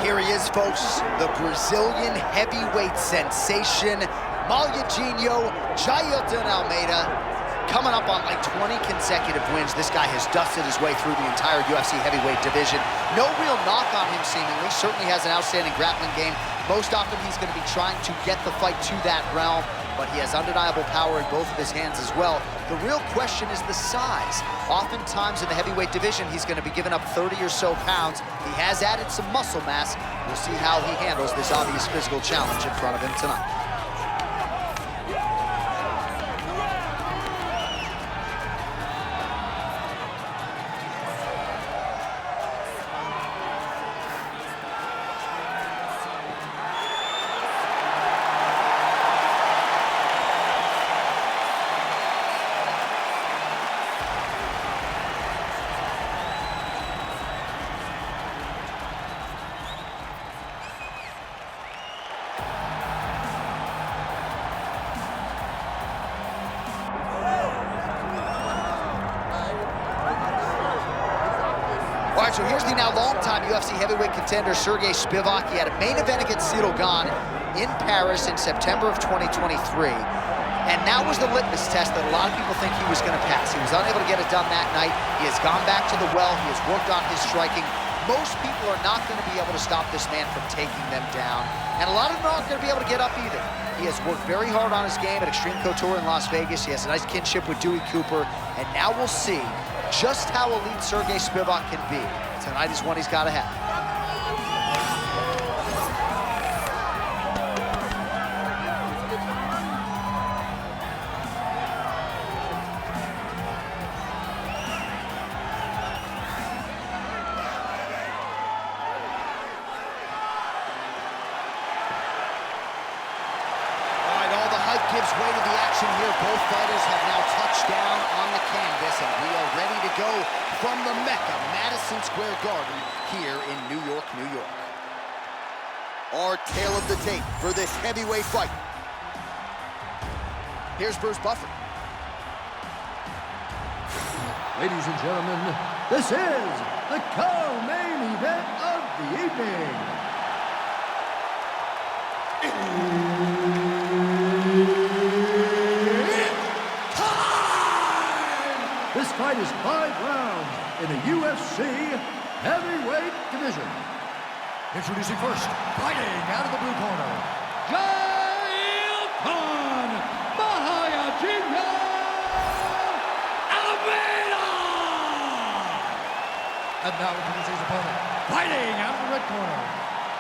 Here he is, folks, the Brazilian heavyweight sensation, Jailton Almeida, coming up on like 20 consecutive wins. This guy has dusted his way through the entire UFC heavyweight division. No real knock on him, seemingly. Certainly has an outstanding grappling game. Most often he's going to be trying to get the fight to that realm, but he has undeniable power in both of his hands as well. The real question is the size. Oftentimes in the heavyweight division, he's going to be giving up 30 or so pounds. He has added some muscle mass. We'll see how he handles this obvious physical challenge in front of him tonight. All right, so here's the now longtime UFC heavyweight contender, Sergey Spivak. He had a main event against Cyril Gane in Paris in September of 2023. And that was the litmus test that a lot of people think he was going to pass. He was unable to get it done that night. He has gone back to the well. He has worked on his striking. Most people are not going to be able to stop this man from taking them down. And a lot of them aren't going to be able to get up either. He has worked very hard on his game at Extreme Couture in Las Vegas. He has a nice kinship with Dewey Cooper. And now we'll see just how elite Sergey Spivak can be. Tonight is one he's got to have. All right, all the hype gives way to the action here. Both fighters have now touched down on the canvas, and we are ready to go from the Mecca, Madison Square Garden, here in New York, New York. Our tale of the tape for this heavyweight fight. Here's Bruce Buffer. Ladies and gentlemen, this is the co-main event of the evening. This fight is 5 rounds in the UFC heavyweight division. Introducing first, fighting out of the blue corner, Jailton Almeida! And now introducing his opponent, fighting out of the red corner,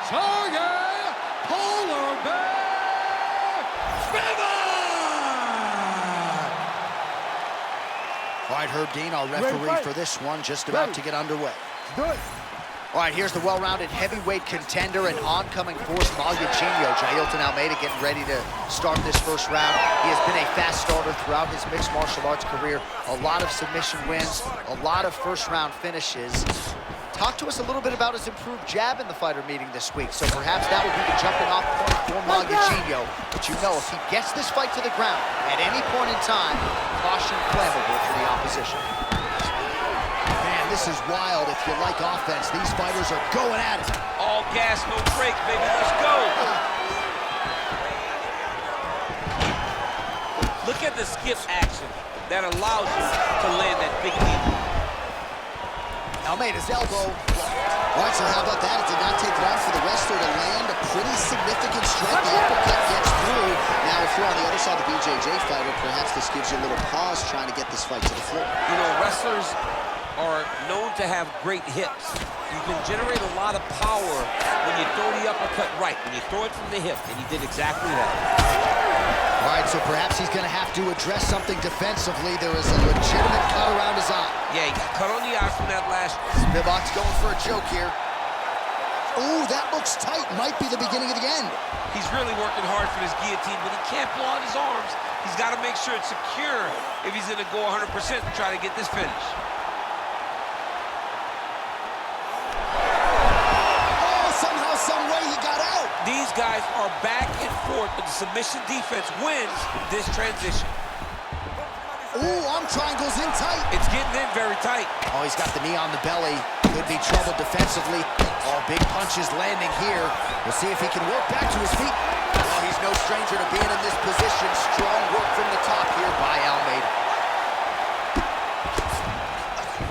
Sergey Polar Bear Spivak! All right, Herb Dean, our referee for this one, just about to get underway. Good. All right, here's the well-rounded heavyweight contender and oncoming force, Jailton Almeida, getting ready to start this first round. He has been a fast starter throughout his mixed martial arts career. A lot of submission wins, a lot of first-round finishes. Talk to us a little bit about his improved jab in the fighter meeting this week. So perhaps that would be the jumping-off point for Maguinho. But you know, if he gets this fight to the ground at any point in time, caution flammable for the opposition. This is wild. If you like offense, these fighters are going at it. All gas, no brakes, baby. Let's go. Look at the skip action that allows you to land that big knee. Almeida's elbow. All right, so how about that? It did not take long for the wrestler to land a pretty significant strike. The uppercut gets through. Now, if you're on the other side of the BJJ fighter, perhaps this gives you a little pause trying to get this fight to the floor. You know, wrestlers are known to have great hips. You can generate a lot of power when you throw the uppercut right, when you throw it from the hip, and he did exactly that. All right, so perhaps he's going to have to address something defensively. There is a legitimate cut around his eye. Yeah, he got cut on the eye from that last. Spivak's going for a choke here. Ooh, that looks tight. Might be the beginning of the end. He's really working hard for this guillotine, but he can't blow out his arms. He's got to make sure it's secure if he's going to go 100% to try to get this finish. These guys are back and forth, but the submission defense wins this transition. Ooh, arm triangles in tight. It's getting in very tight. Oh, he's got the knee on the belly. Could be trouble defensively. All big punches landing here. We'll see if he can work back to his feet. Well, he's no stranger to being in this position. Strong work from the top here by Almeida.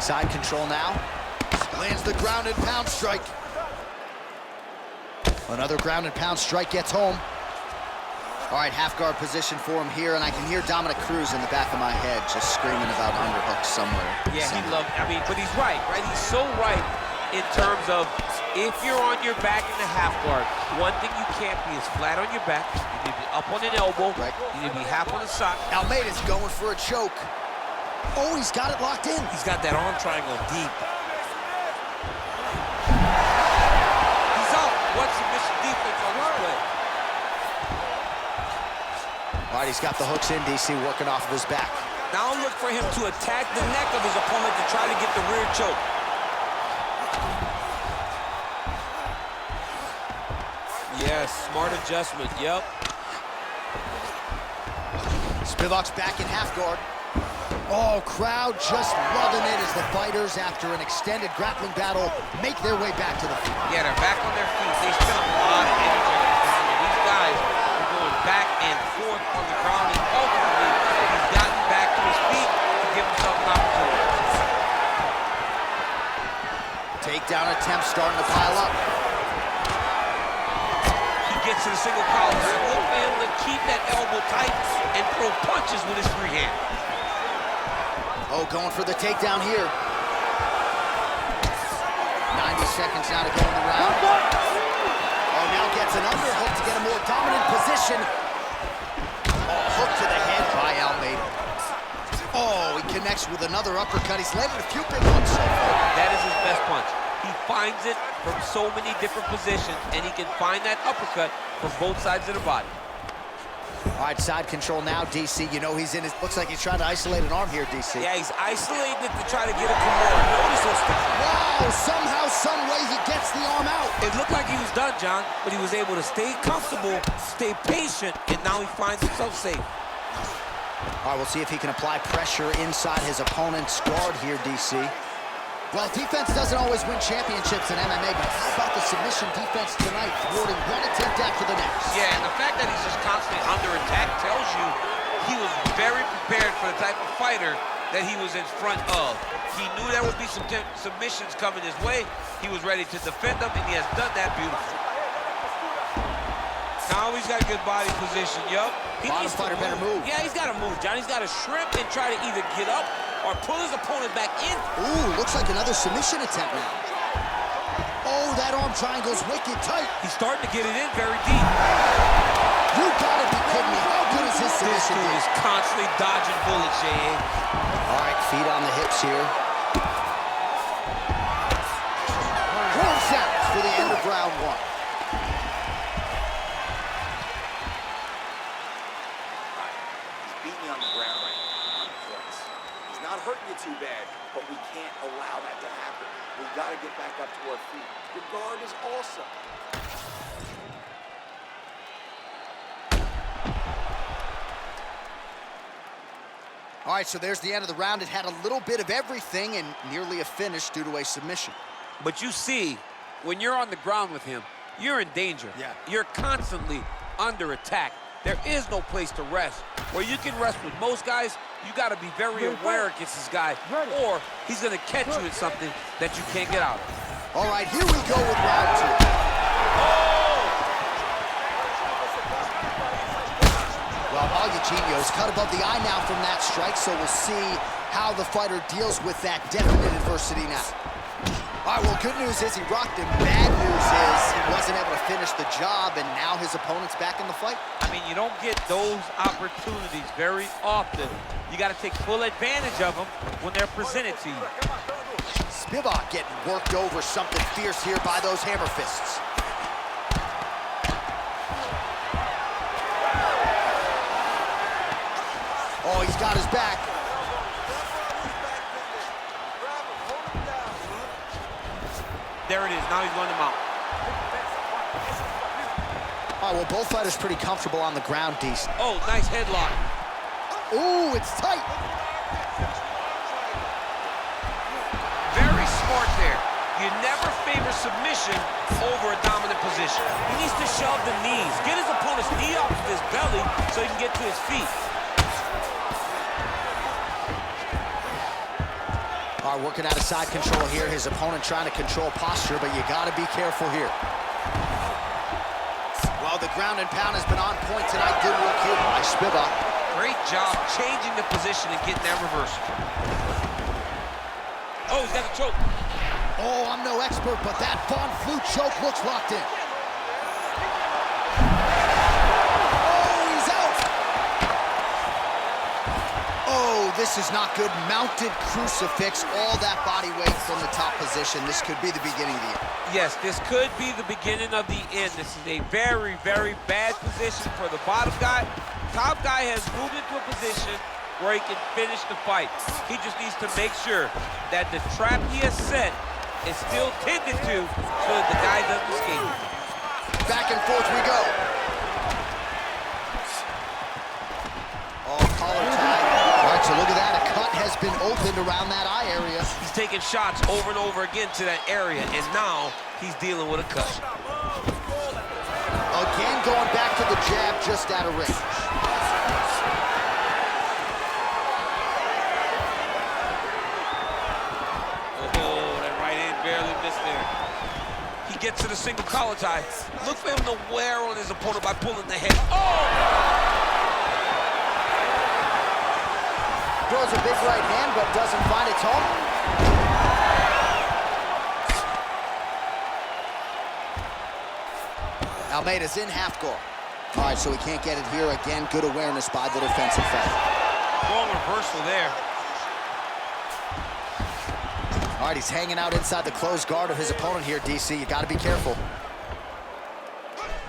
Side control now. Lands the ground and pound strike. Another ground and pound strike gets home. All right, half guard position for him here, and I can hear Dominic Cruz in the back of my head just screaming about underhooks somewhere. Yeah, he loved, but he's right? He's so right in terms of if you're on your back in the half guard, one thing you can't be is flat on your back. You need to be up on an elbow. Right. You need to be half on the sock. Almeida's going for a choke. Oh, he's got it locked in. He's got that arm triangle deep. He's out. What submission defense on this play? All right, he's got the hooks in, DC, working off of his back. Now look for him to attack the neck of his opponent to try to get the rear choke. Yes, smart adjustment, yep. Spivak's back in half guard. Oh, crowd just loving it as the fighters, after an extended grappling battle, make their way back to the feet. Yeah, they're back on their feet. They spent a lot of energy on the ground, and these guys are going back and forth on the ground, and ultimately, he's gotten back to his feet to give himself an opportunity. Takedown attempts starting to pile up. He gets to the single collar. Look for him to keep that elbow tight and throw punches with his free hand. Oh, going for the takedown here. 90 seconds now to go in the round. Oh, now gets an underhook to get a more dominant position. Oh, hook to the head by Almeida. Oh, he connects with another uppercut. He's landed a few big ones so far. That is his best punch. He finds it from so many different positions, and he can find that uppercut from both sides of the body. All right, side control now, DC. You know he's in his... Looks like he's trying to isolate an arm here, DC. Yeah, he's isolating it to try to get it to more. Notice those... Wow, somehow, some way he gets the arm out. It looked like he was done, John, but he was able to stay comfortable, stay patient, and now he finds himself safe. All right, we'll see if he can apply pressure inside his opponent's guard here, DC. Well, defense doesn't always win championships in MMA, but how about the submission defense tonight, thwarting one attempt after the next? Yeah, and the fact that he's just constantly under attack tells you he was very prepared for the type of fighter that he was in front of. He knew there would be some submissions coming his way. He was ready to defend them, and he has done that beautifully. Now he's got good body position, yup. Bottom fighter better move. Yeah, he's got to move, John. He's got to shrimp and try to either get up or pull his opponent back in. Ooh, looks like another submission attempt now. Oh, that arm triangle's wicked tight. He's starting to get it in very deep. You gotta be kidding me. How good is his submission? This dude is constantly dodging bullets, Jay. All right, feet on the hips here. Horn sounds for the end of round one. Hurting you too bad, but we can't allow that to happen. We've got to get back up to our feet. Your guard is awesome. All right, so there's the end of the round. It had a little bit of everything and nearly a finish due to a submission. But you see, when you're on the ground with him, you're in danger. Yeah. You're constantly under attack. There is no place to rest. Where you can rest with most guys, you got to be very aware against this guy, or he's going to catch you in something that you can't get out of. All right, here we go with round two. Well, Malyaginho's cut above the eye now from that strike, so we'll see how the fighter deals with that definite adversity now. All right, well, good news is he rocked him. Bad news is he wasn't able to finish the job, and now his opponent's back in the fight. I mean, you don't get those opportunities very often. You got to take full advantage of them when they're presented to you. Spivak getting worked over, something fierce here by those hammer fists. Oh, he's got his back. There it is. Now he's going to mount. All right, well, both fighters pretty comfortable on the ground, decent. Oh, nice headlock. Ooh, it's tight. Very smart there. You never favor submission over a dominant position. He needs to shove the knees. Get his opponent's knee off of his belly so he can get to his feet. All right, working out of side control here. His opponent trying to control posture, but you got to be careful here. Well, the ground and pound has been on point tonight. Good work here by Spivak. Great job changing the position and getting that reversal. Oh, he's got a choke. Oh, I'm no expert, but that Von Flue choke looks locked in. Oh, he's out. Oh, this is not good. Mounted crucifix, all that body weight from the top position. This could be the beginning of the end. Yes, this could be the beginning of the end. This is a very, very bad position for the bottom guy. Top guy has moved into a position where he can finish the fight. He just needs to make sure that the trap he has set is still tended to so that the guy doesn't escape. Back and forth we go. Oh, collar tie. All right, so look at that. A cut has been opened around that eye area. He's taking shots over and over again to that area, and now he's dealing with a cut. Again, going back to the jab just out of range. He gets to the single collar tie. Look for him to wear on his opponent by pulling the head. Oh! Throws a big right hand, but doesn't find its home. Almeida's in half guard. All right, so he can't get it here. Again, good awareness by the defensive fighter. Wrong reversal there. All right, he's hanging out inside the closed guard of his opponent here, DC. You got to be careful.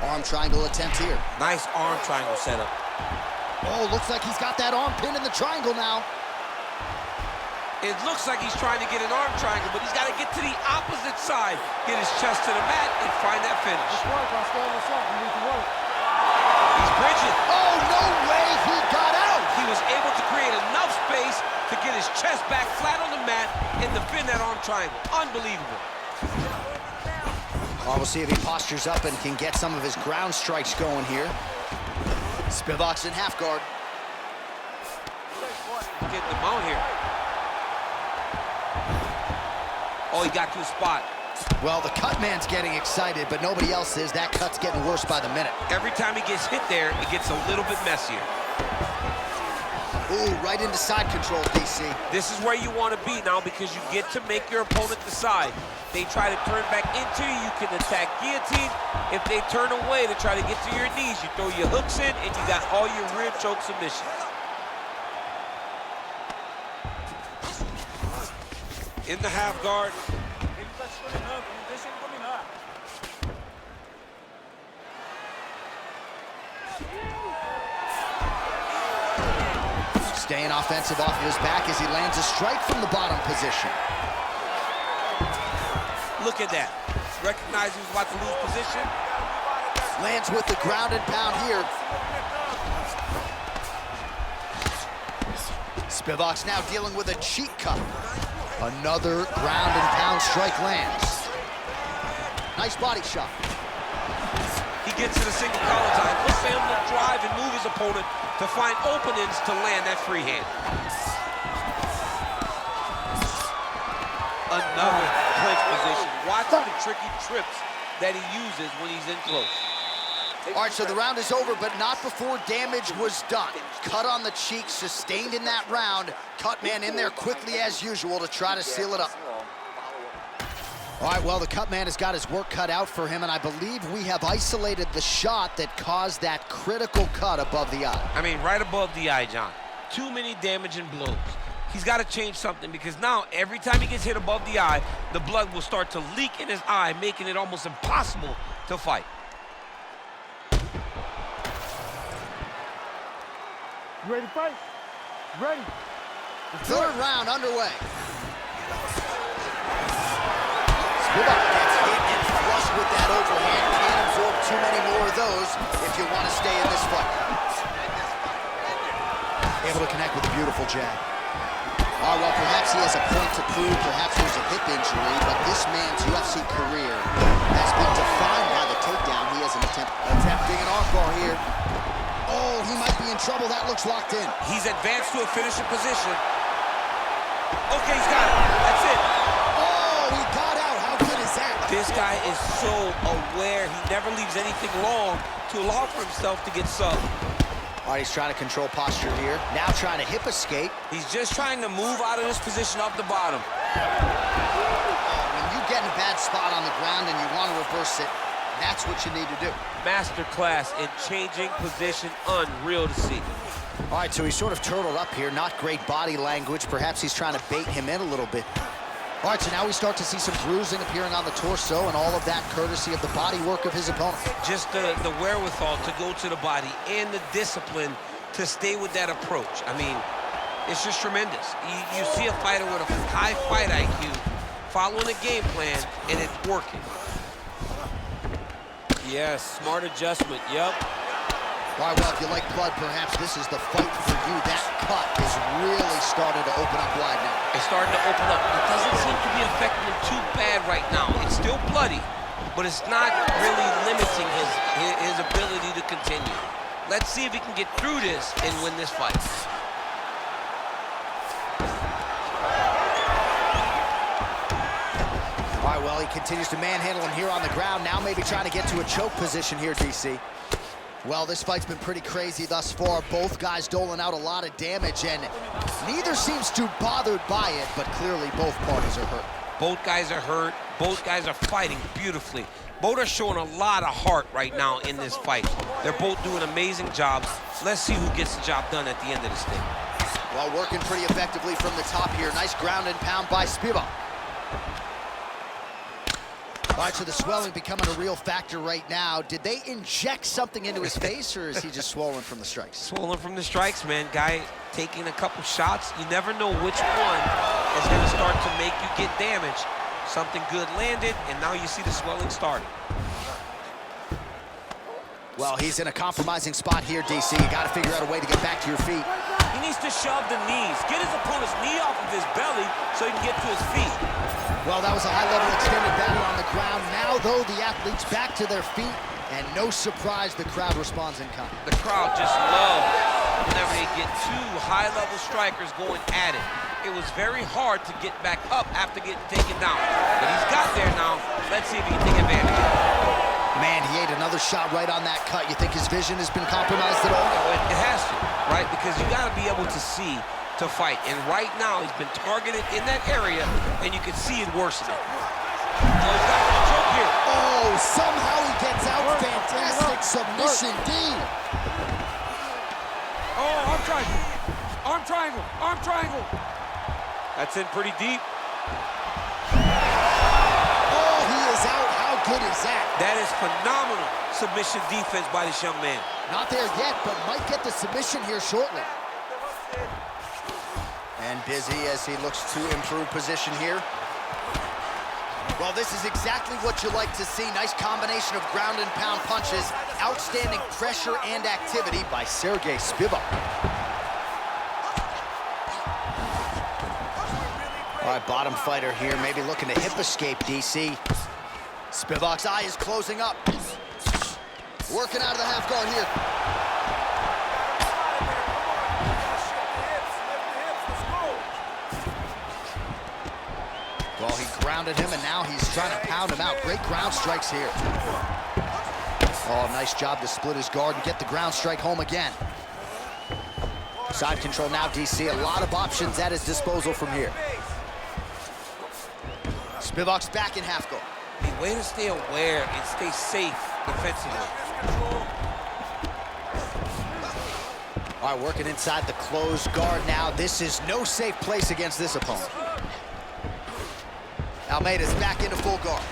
Arm triangle attempt here. Nice arm triangle setup. Oh, looks like he's got that arm pinned in the triangle now. It looks like he's trying to get an arm triangle, but he's got to get to the opposite side, get his chest to the mat, and find that finish. He's bridging. Oh, no way he got out. He was able to create enough space to get his chest back flat on the mat and defend that arm triangle. Unbelievable. Well, we'll see if he postures up and can get some of his ground strikes going here. Spivak's in half guard. Getting the mount here. Oh, he got to a spot. Well, the cut man's getting excited, but nobody else is. That cut's getting worse by the minute. Every time he gets hit there, it gets a little bit messier. Ooh, right into side control, DC. This is where you want to be now because you get to make your opponent decide. They try to turn back into you, you can attack guillotine. If they turn away to try to get to your knees, you throw your hooks in and you got all your rear choke submissions. In the half guard. Staying offensive off of his back as he lands a strike from the bottom position. Look at that. Recognize he was about to lose position. Lands with the ground and pound here. Spivak's now dealing with a cheek cut. Another ground and pound strike lands. Nice body shot. He gets to the single collar tie. Look for him to drive and move his opponent to find openings to land that free hand. Another clinch position. Watch the tricky trips that he uses when he's in close. All right, so the round is over, but not before damage was done. Cut on the cheek, sustained in that round. Cut man in there quickly as usual to try to seal it up. All right, well, the cut man has got his work cut out for him, and I believe we have isolated the shot that caused that critical cut above the eye. I mean, right above the eye, John. Too many damaging blows. He's got to change something because now every time he gets hit above the eye, the blood will start to leak in his eye, making it almost impossible to fight. You ready to fight? Ready. Third round underway. Spivak gets hit and flushed with that overhand. Can't absorb too many more of those if you want to stay in this fight. Able to connect with a beautiful jab. Oh, well, perhaps he has a point to prove. Perhaps there's a hip injury, but this man's UFC career has been defined by the takedown. He has attempting an armbar here. Oh, he might be in trouble. That looks locked in. He's advanced to a finishing position. Okay, he's got it. That's it. Oh, he got out. How good is that? This guy is so aware. He never leaves anything long to allow for himself to get subbed. All right, he's trying to control posture here. Now trying to hip escape. He's just trying to move out of this position off the bottom. When you get in a bad spot on the ground and you want to reverse it, that's what you need to do. Masterclass in changing position, unreal to see. All right, so he's sort of turtled up here. Not great body language. Perhaps he's trying to bait him in a little bit. All right, so now we start to see some bruising appearing on the torso, and all of that courtesy of the body work of his opponent. Just the wherewithal to go to the body and the discipline to stay with that approach. I mean, it's just tremendous. You see a fighter with a high fight IQ following a game plan, and it's working. Yes, smart adjustment, yep. All right, well, if you like blood, perhaps this is the fight for you. That cut is really starting to open up wide now. It's starting to open up. It doesn't seem to be affecting him too bad right now. It's still bloody, but it's not really limiting his ability to continue. Let's see if he can get through this and win this fight. All right, well, he continues to manhandle him here on the ground. Now maybe trying to get to a choke position here, DC. Well, this fight's been pretty crazy thus far. Both guys doling out a lot of damage, and neither seems too bothered by it, but clearly both parties are hurt. Both guys are hurt. Both guys are fighting beautifully. Both are showing a lot of heart right now in this fight. They're both doing amazing jobs. Let's see who gets the job done at the end of this thing. Well, working pretty effectively from the top here. Nice ground and pound by Spivak. All right, so the swelling becoming a real factor right now. Did they inject something into his face, or is he just swollen from the strikes? Swollen from the strikes, man. Guy taking a couple shots. You never know which one is going to start to make you get damage. Something good landed, and now you see the swelling starting. Well, he's in a compromising spot here, DC. You got to figure out a way to get back to your feet. He needs to shove the knees, get his opponent's knee off of his belly so he can get to his feet. Well, that was a high-level extended battle on the ground. Now, though, the athletes back to their feet, and no surprise, the crowd responds in kind. The crowd just loves whenever they get two high-level strikers going at it. It was very hard to get back up after getting taken down. But he's got there now. Let's see if he can take advantage of it. Man, he ate another shot right on that cut. You think his vision has been compromised at all? It has to, right? Because you got to be able to see to fight. And right now, he's been targeted in that area, and you can see it worsening. Oh, he's got a choke here. Oh, somehow he gets out. Fantastic submission, D. Oh, arm triangle. Arm triangle. Arm triangle. That's in pretty deep. Oh, he is out. How good is that? That is phenomenal submission defense by this young man. Not there yet, but might get the submission here shortly. And busy as he looks to improve position here. Well, this is exactly what you like to see. Nice combination of ground and pound punches. Outstanding pressure and activity by Sergey Spivak. All right, bottom fighter here, maybe looking to hip escape, DC. Spivak's eye is closing up. Working out of the half guard here. Well, he grounded him, and now he's trying to pound him out. Great ground strikes here. Oh, nice job to split his guard and get the ground strike home again. Side control now, DC. A lot of options at his disposal from here. Spivak's back in half guard. The way to stay aware and stay safe defensively. All right, working inside the closed guard now. This is no safe place against this opponent. Almeida's back into full guard.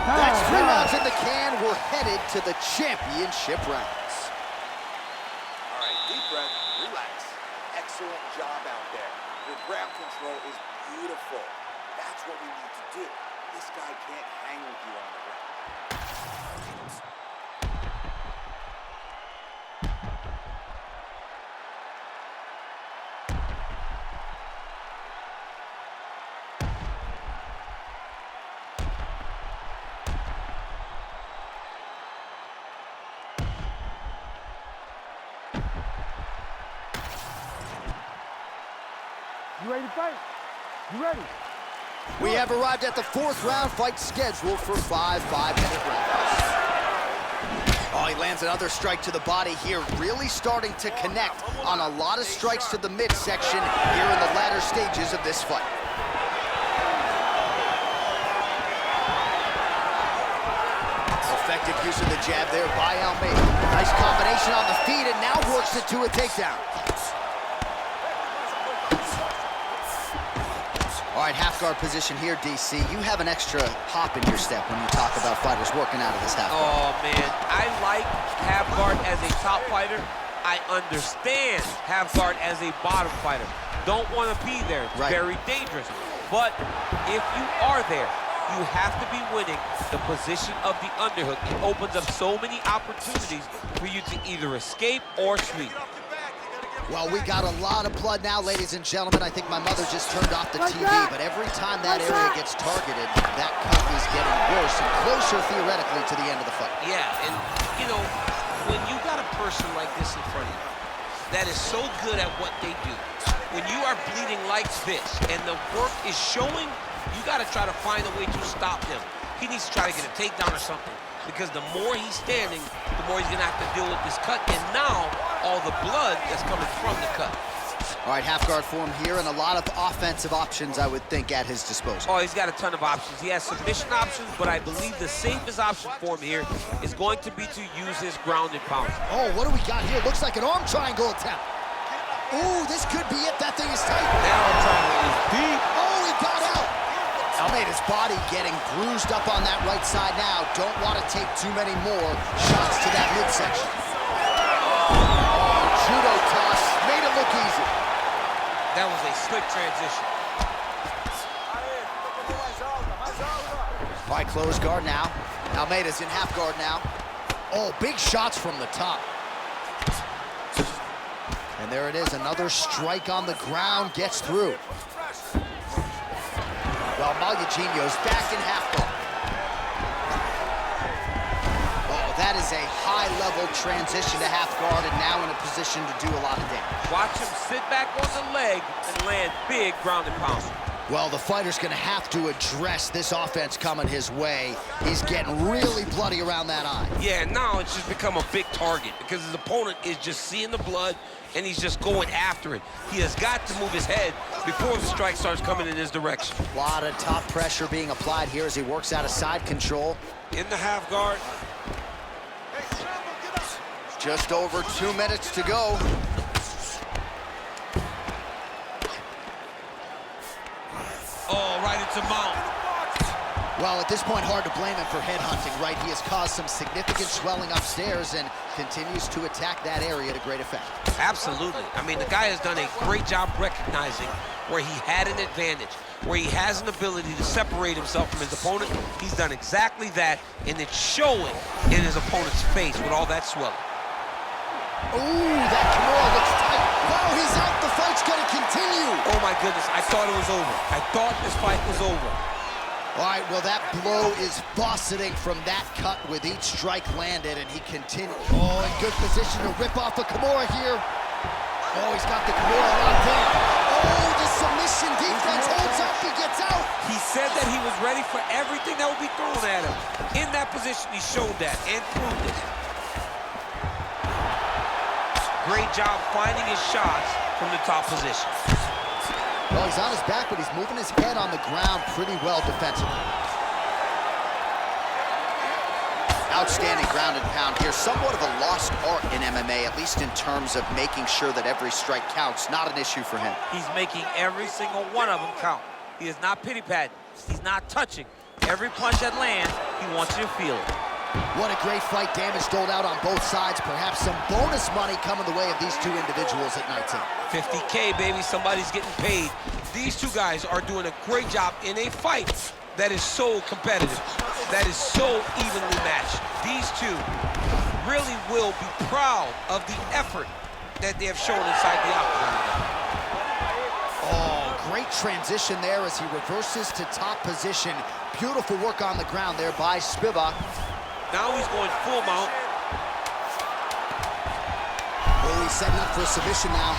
That's 3 rounds in the can. We're headed to the championship rounds. All right, deep breath, relax. Excellent job out there. Your ground control is beautiful. That's what we need to do. This guy can't hang with you on the ground. You ready to fight? You ready? We have arrived at the 4th round fight scheduled for 5 5-minute rounds. Oh, he lands another strike to the body here, really starting to connect on a lot of strikes to the midsection here in the latter stages of this fight. Effective use of the jab there by Almeida. Nice combination on the feet, and now works it to a takedown. All right, half guard position here, DC. You have an extra hop in your step when you talk about fighters working out of this half guard. Oh, man. I like half guard as a top fighter. I understand half guard as a bottom fighter. Don't want to be there. It's very dangerous. But if you are there, you have to be winning the position of the underhook. It opens up so many opportunities for you to either escape or sweep. Well, we got a lot of blood now, ladies and gentlemen. I think my mother just turned off the TV, but every time that area gets targeted, that cut is getting worse and closer, theoretically, to the end of the fight. Yeah, and, you know, when you got a person like this in front of you that is so good at what they do, when you are bleeding like this and the work is showing, you got to try to find a way to stop him. He needs to try to get a takedown or something, because the more he's standing, the more he's going to have to deal with this cut, and now all the blood that's coming from the cut. All right, half guard form here, and a lot of offensive options, I would think, at his disposal. Oh, he's got a ton of options. He has submission options, but I believe the safest option for him here is going to be to use his ground and pound. Oh, what do we got here? Looks like an arm triangle attempt. Ooh, this could be it. That thing is tight. That arm triangle is deep. Oh, he got out. Almeida's body getting bruised up on that right side now. Don't want to take too many more shots to that midsection. Oh, judo toss. Made it look easy. That was a slick transition. All right, close guard now. Almeida's in half guard now. Oh, big shots from the top. And there it is, another strike on the ground, gets through. Well, Malyaginho's back in half guard. Oh, that is a high-level transition to half guard, and now in a position to do a lot of damage. Watch him sit back on the leg and land big ground and pound. Well, the fighter's gonna have to address this offense coming his way. He's getting really bloody around that eye. Yeah, now it's just become a big target because his opponent is just seeing the blood and he's just going after it. He has got to move his head before the strike starts coming in his direction. A lot of top pressure being applied here as he works out of side control. In the half guard. Just over 2 minutes to go. Oh, right into mount. Well, at this point, hard to blame him for headhunting, right? He has caused some significant swelling upstairs and continues to attack that area to great effect. Absolutely. I mean, the guy has done a great job recognizing where he had an advantage, where he has an ability to separate himself from his opponent. He's done exactly that, and it's showing in his opponent's face with all that swelling. Ooh, that Kimura looks tight. Oh, he's out. The fight's gonna continue. Oh, my goodness. I thought it was over. I thought this fight was over. All right, well, that blow is buffeting from that cut with each strike landed, and he continues. Oh, in good position to rip off a Kimura here. Oh, he's got the Kimura locked in. Oh, the submission defense holds up. He gets out. He said that he was ready for everything that would be thrown at him. In that position, he showed that and proved it. Great job finding his shots from the top position. Well, he's on his back, but he's moving his head on the ground pretty well defensively. Outstanding ground and pound here. Somewhat of a lost art in MMA, at least in terms of making sure that every strike counts. Not an issue for him. He's making every single one of them count. He is not pity-patting. He's not touching. Every punch that lands, he wants you to feel it. What a great fight. Damage doled out on both sides. Perhaps some bonus money coming the way of these two individuals at night team. 50K, baby. Somebody's getting paid. These two guys are doing a great job in a fight that is so competitive, that is so evenly matched. These two really will be proud of the effort that they have shown inside the octagon. Oh, great transition there as he reverses to top position. Beautiful work on the ground there by Spivak. Now he's going full mount. Oh, he's setting up for a submission now.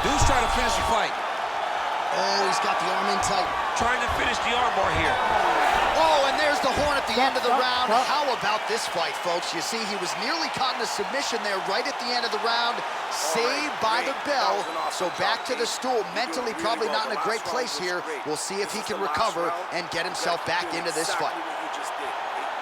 Dude's trying to finish the fight. Oh, he's got the arm in tight. Trying to finish the armbar here. Oh, and there's the horn at the end of the round. How about this fight, folks? You see, he was nearly caught in a submission there right at the end of the round. Saved by the bell. So back to the stool. Mentally probably not in a great place here. We'll see if he can recover and get himself back into this fight.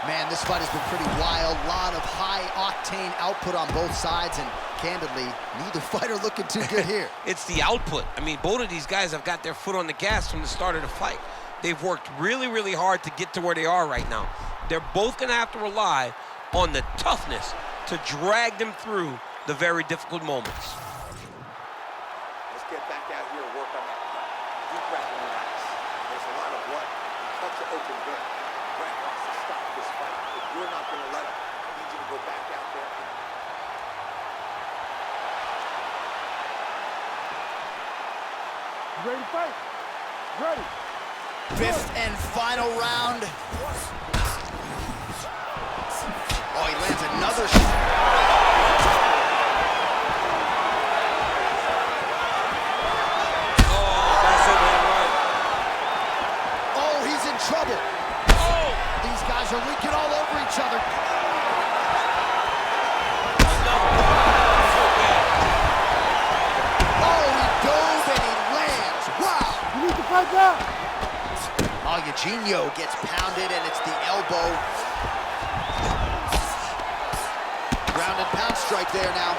Man, this fight has been pretty wild. A lot of high-octane output on both sides, and candidly, neither fighter looking too good here. It's the output. I mean, both of these guys have got their foot on the gas from the start of the fight. They've worked really, really hard to get to where they are right now. They're both going to have to rely on the toughness to drag them through the very difficult moments. Let's get back out here and work on that cut. Deep breath and relax. There's a lot of blood. Cut to open there. Brett wants to stop this fight. If you're not going to let him, I need you to go back out there. You ready to fight? Ready. Fifth and final round. Oh, he lands another shot. Oh, he's in trouble. Oh! These guys are leaking all over each other. Oh, he dove and he lands. Wow. You need to fight now. Eugenio gets pounded, and it's the elbow. Ground and pound strike there now.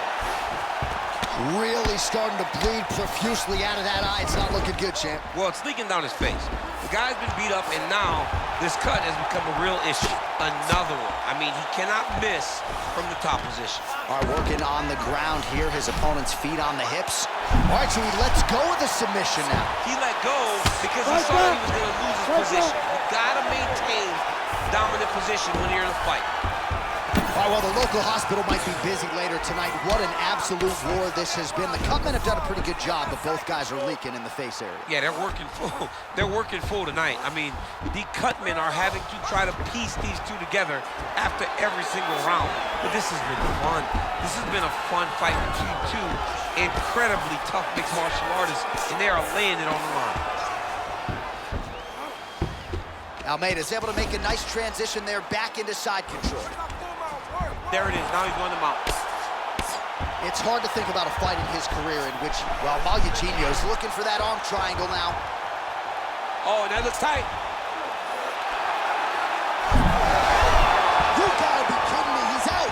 Really starting to bleed profusely out of that eye. It's not looking good, champ. Well, it's leaking down his face. The guy's been beat up, and now this cut has become a real issue. Another one. I mean, he cannot miss from the top position. All right, working on the ground here. His opponent's feet on the hips. All right, so he lets go of the submission now. He let go because he saw that he was going to lose his position. You got to maintain dominant position when you're in a fight. All right, well, the local hospital might be busy later tonight. What an absolute war this has been. The Cutmen have done a pretty good job, but both guys are leaking in the face area. Yeah, they're working full. They're working full tonight. I mean, the Cutmen are having to try to piece these two together after every single round. But this has been fun. This has been a fun fight between two incredibly tough mixed martial artists, and they are laying it on the line. Almeida's able to make a nice transition there back into side control. There it is. Now he's going to mount. It's hard to think about a fight in his career in which, well, Eugenio's looking for that arm triangle now. Oh, and that looks tight. You gotta be kidding me, he's out.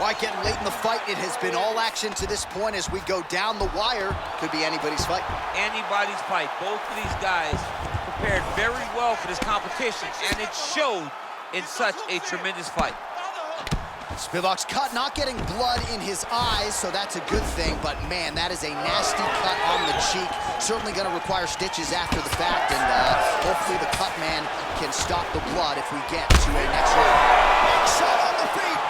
All right, getting late in the fight. It has been all action to this point as we go down the wire. Could be anybody's fight. Anybody's fight. Both of these guys prepared very well for this competition, and it showed in such a tremendous fight. Spivak's cut, not getting blood in his eyes, so that's a good thing, but man, that is a nasty cut on the cheek. Certainly gonna require stitches after the fact, and hopefully the cut man can stop the blood if we get to a next round. Shot on the feet!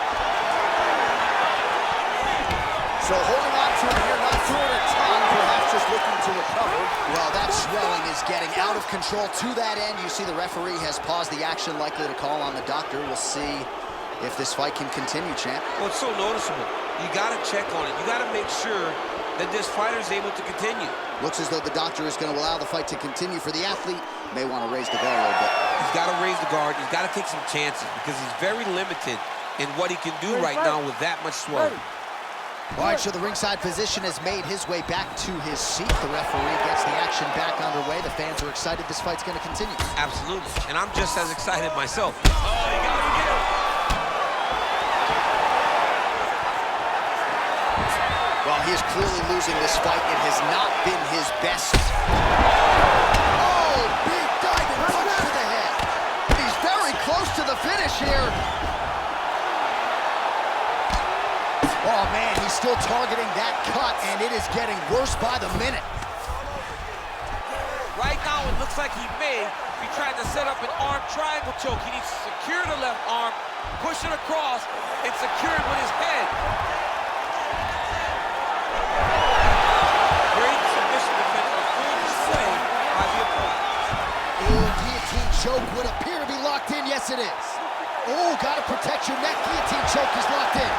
So holding on to it here, not throwing a ton, perhaps just looking to recover. Well, that swelling is getting out of control to that end. You see the referee has paused the action, likely to call on the doctor. We'll see if this fight can continue, champ. Well, it's so noticeable. You got to check on it. You got to make sure that this fighter is able to continue. Looks as though the doctor is going to allow the fight to continue. For the athlete, may want to raise the guard a little bit. He's got to raise the guard. He's got to take some chances because he's very limited in what he can do right now with that much swelling. All right, so the ringside physician has made his way back to his seat. The referee gets the action back underway. The fans are excited this fight's going to continue. Absolutely, and I'm just as excited myself. Oh, you got to get him. Well, he is clearly losing this fight. It has not been his best. Oh, big diving punch to the head. He's very close to the finish here. Oh, man, he's still targeting that cut, and it is getting worse by the minute. way. He tried to set up an arm triangle choke. He needs to secure the left arm, push it across, and secure it with his head. Great submission defense on full display by the opponent. Oh, guillotine choke would appear to be locked in. Yes, it is. Oh, gotta protect your neck. Guillotine choke is locked in.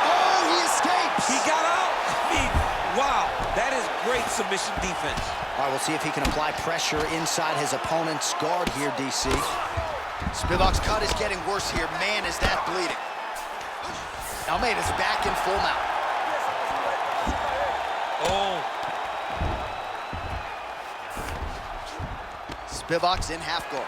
Oh, he escapes. He got out. I mean, wow, that is great submission defense. All right, we'll see if he can apply pressure inside his opponent's guard here, DC. Spivak's cut is getting worse here. Man, is that bleeding. Almeida's back in full mount. Oh. Spivak's in half guard.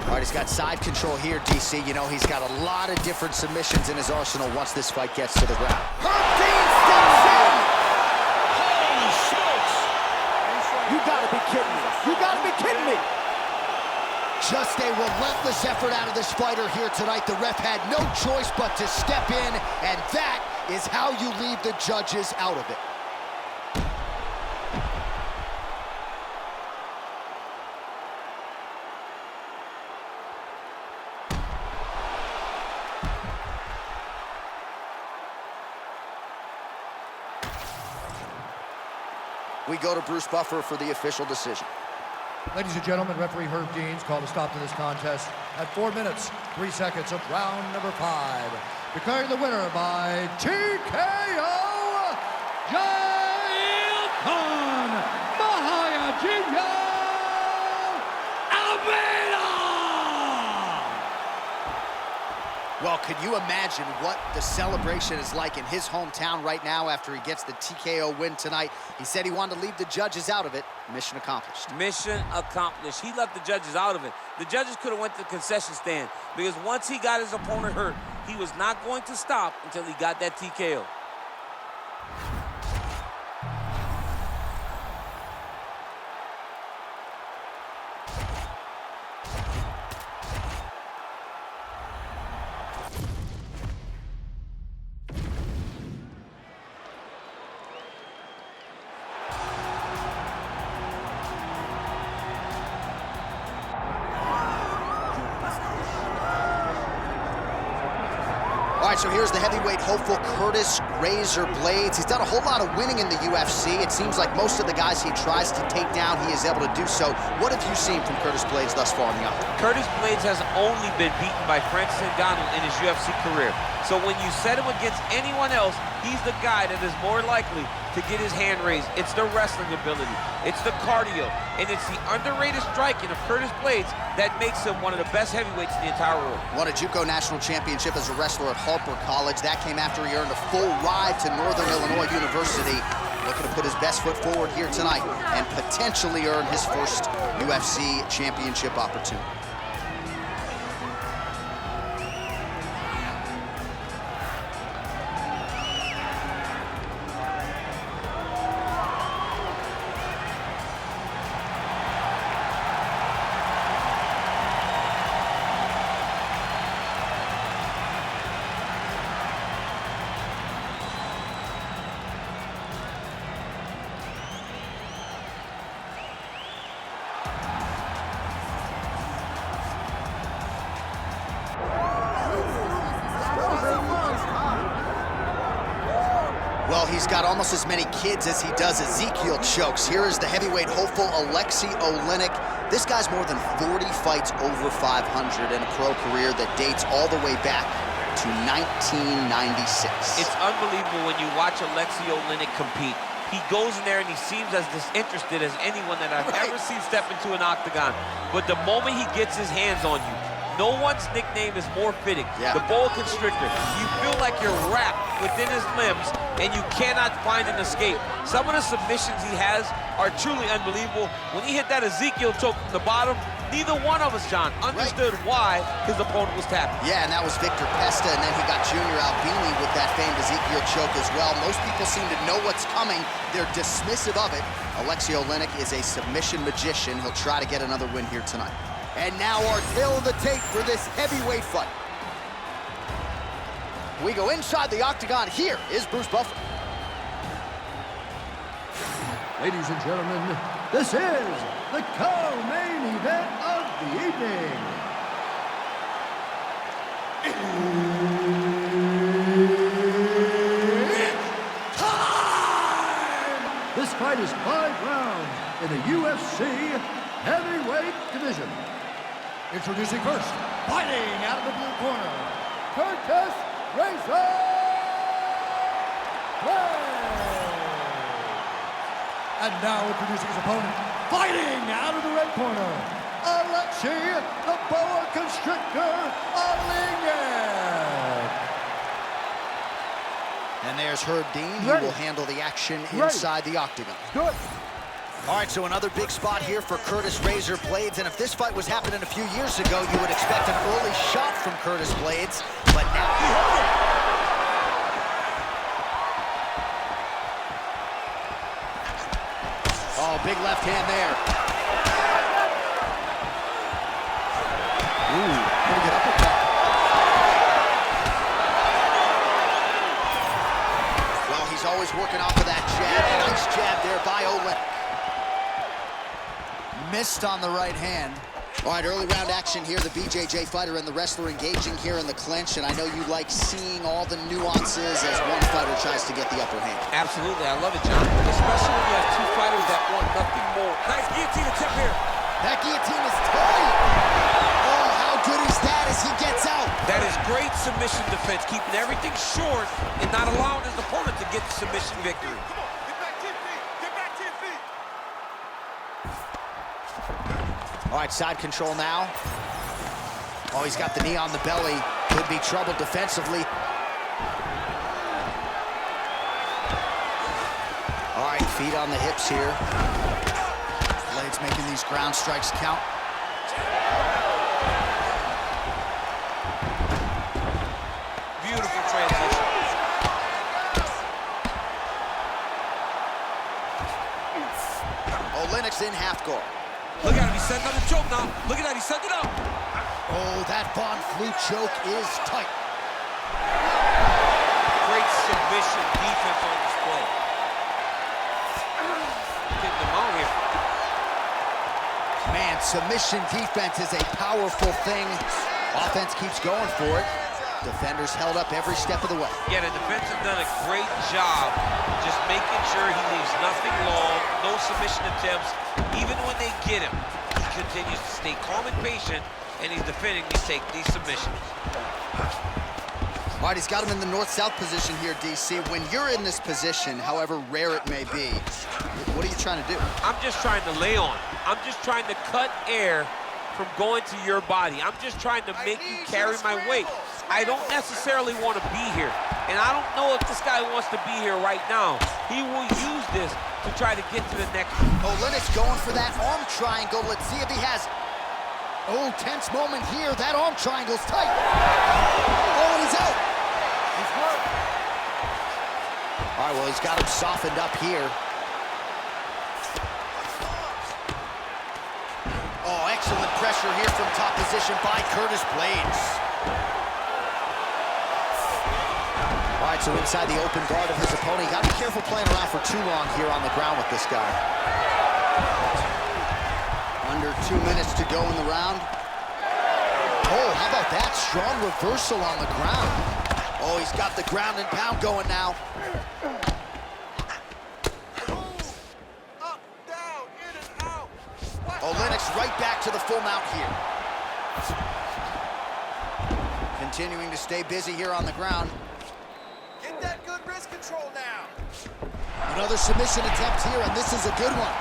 All right, he's got side control here, DC. You know, he's got a lot of different submissions in his arsenal once this fight gets to the ground. Herb Dean steps in! Holy smokes! You gotta be kidding me. You gotta be kidding me. Just a relentless effort out of this fighter here tonight. The ref had no choice but to step in, and that is how you leave the judges out of it. We go to Bruce Buffer for the official decision. Ladies and gentlemen, referee Herb Dean's called a stop to this contest at 4 minutes, 3 seconds of round number 5. Declaring the winner by TKO, Jailton Mahayajinho Almeida! Well, could you imagine what the celebration is like in his hometown right now after he gets the TKO win tonight? He said he wanted to leave the judges out of it. Mission accomplished. Mission accomplished. He left the judges out of it. The judges could have went to the concession stand because once he got his opponent hurt, he was not going to stop until he got that TKO. All right, so here's the heavyweight hopeful, Curtis Razor Blades. He's done a whole lot of winning in the UFC. It seems like most of the guys he tries to take down, he is able to do so. What have you seen from Curtis Blades thus far in the octagon? Curtis Blades has only been beaten by Francis Ngannou in his UFC career. So when you set him against anyone else, he's the guy that is more likely to get his hand raised. It's the wrestling ability, it's the cardio, and it's the underrated striking of Curtis Blades that makes him one of the best heavyweights in the entire world. Won a JUCO national championship as a wrestler at Harper College. That came after he earned a full ride to Northern Illinois University. Looking to put his best foot forward here tonight and potentially earn his first UFC championship opportunity. Well, he's got almost as many kids as he does Ezekiel chokes. Here is the heavyweight hopeful, Alexei Oleinik. This guy's more than 40 fights over 500 in a pro career that dates all the way back to 1996. It's unbelievable when you watch Alexei Oleinik compete. He goes in there and he seems as disinterested as anyone that I've ever seen step into an octagon. But the moment he gets his hands on you, no one's nickname is more fitting. The boa constrictor. You feel like you're wrapped within his limbs and you cannot find an escape. Some of the submissions he has are truly unbelievable. When he hit that Ezekiel choke from the bottom, neither one of us, John, understood why his opponent was tapping. Yeah, and that was Victor Pesta, and then he got Junior Albini with that famed Ezekiel choke as well. Most people seem to know what's coming. They're dismissive of it. Alexei Oleinik is a submission magician. He'll try to get another win here tonight. And now our tail of the tape for this heavyweight fight. We go inside the octagon. Here is Bruce Buffer. Ladies and gentlemen, this is the co-main event of the evening. It's time! This fight is 5 rounds in the UFC heavyweight division. Introducing first, fighting out of the blue corner, Curtis Razor Blade. And now introducing his opponent, fighting out of the red corner, Alexei the Boa Constrictor Alingek. And there's Herb Dean. He will handle the action inside the octagon. Good. All right, so another big spot here for Curtis Razor Blades. And if this fight was happening a few years ago, you would expect an early shot from Curtis Blades. But now... Oh, big left hand there. Ooh, pretty good uppercut. Well, he's always working off of that jab. Nice jab there by Olynyk. Missed on the right hand. All right, early round action here. The BJJ fighter and the wrestler engaging here in the clinch, and I know you like seeing all the nuances as one fighter tries to get the upper hand. Absolutely, I love it, John. Especially when you have two fighters that want nothing more. Nice guillotine attempt here. That guillotine is tight. Oh, how good is that as he gets out? That is great submission defense, keeping everything short and not allowing his opponent to get the submission victory. Come on, get back to your feet. Get back to your feet. All right, side control now. Oh, he's got the knee on the belly. Could be trouble defensively. All right, feet on the hips here. Blades making these ground strikes count. Beautiful transition. Olynyk's in half guard. Look at him, he's setting up the choke now. Look at that, he's setting it up. Oh, that Von Flue choke is tight. Great submission defense on display. Getting them out here. Man, submission defense is a powerful thing. Offense keeps going for it. Defenders held up every step of the way. Yeah, the defense have done a great job just making sure he leaves nothing long, no submission attempts. Even when they get him, he continues to stay calm and patient, and he's defending these submissions. All right, he's got him in the north-south position here, DC. When you're in this position, however rare it may be, what are you trying to do? I'm just trying to lay on. I'm just trying to cut air from going to your body. I'm just trying to make you carry my weight. I don't necessarily want to be here, and I don't know if this guy wants to be here right now. He will use this to try to get to the next. Olynyk's going for that arm triangle. Let's see if he has. Oh, tense moment here. That arm triangle's tight. Oh, he's out. He's hurt. All right, well, he's got him softened up here. Oh, excellent pressure here from top position by Curtis Blades. All right, so inside the open guard of his opponent. You gotta be careful playing around for too long here on the ground with this guy. Under 2 minutes to go in the round. Oh, how about that? Strong reversal on the ground. Oh, he's got the ground and pound going now. Up, down, in and out. Olynyk's right back to the full mount here. Continuing to stay busy here on the ground. Get that good wrist control now. Another submission attempt here, and this is a good one.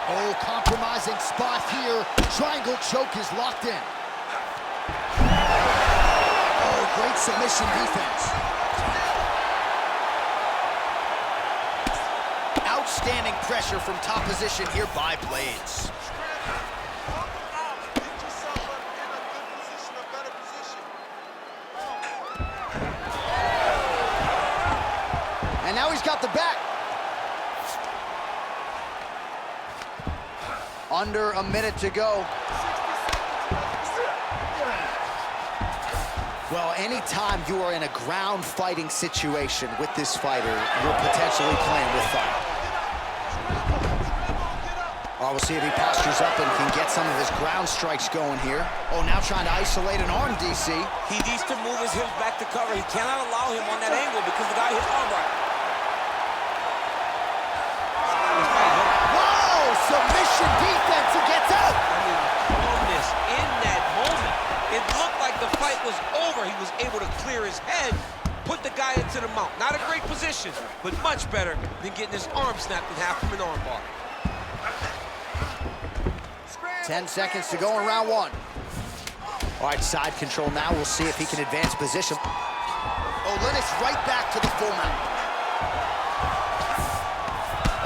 Oh, compromising spot here. Triangle choke is locked in. Oh, great submission defense. Outstanding pressure from top position here by Blades. Get yourself in a good position, a better position. And now he's got the back. Under a minute to go. Well, anytime you are in a ground fighting situation with this fighter, you're potentially playing with fire. Oh, we'll see if he postures up and can get some of his ground strikes going here. Oh, now trying to isolate an arm, DC. He needs to move his hips back to cover. He cannot allow him on that angle because the guy hit armbar. Whoa! Submission defense. He gets out. I mean, calmness in that moment. It looked like the fight was over. He was able to clear his head, put the guy into the mount. Not a great position, but much better than getting his arm snapped in half from an armbar. 10 seconds to go in round one. All right, side control now. We'll see if he can advance position. Olynyk right back to the full mount.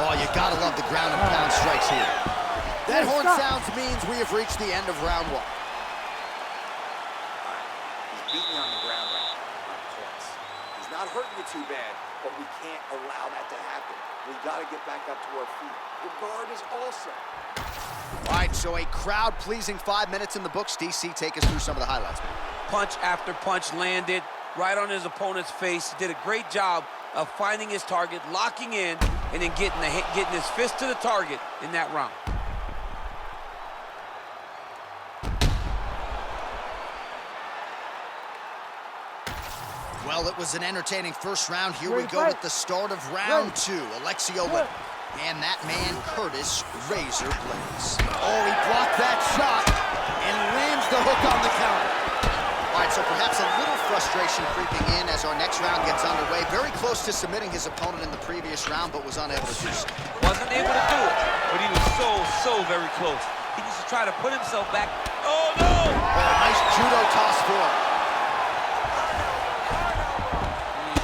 Oh, you gotta love the ground and pound strikes here. That horn sounds means we have reached the end of round one. He's beating you on the ground right now, not points. He's not hurting you too bad, but we can't allow that to happen. We gotta get back up to our feet. The guard is also. All right, so a crowd-pleasing 5 minutes in the books. DC, take us through some of the highlights. Punch after punch landed right on his opponent's face. He did a great job of finding his target, locking in, and then getting his fist to the target in that round. Well, it was an entertaining first round. Here we go with the start of round two. Alexio Olynyk. And that man, Curtis Razor Blades. Oh, he blocked that shot and lands the hook on the counter. All right, so perhaps a little frustration creeping in as our next round gets underway. Very close to submitting his opponent in the previous round, but was unable to do so. Wasn't able to do it, but he was so very close. He needs to try to put himself back. Oh, no! Oh, nice judo toss for him.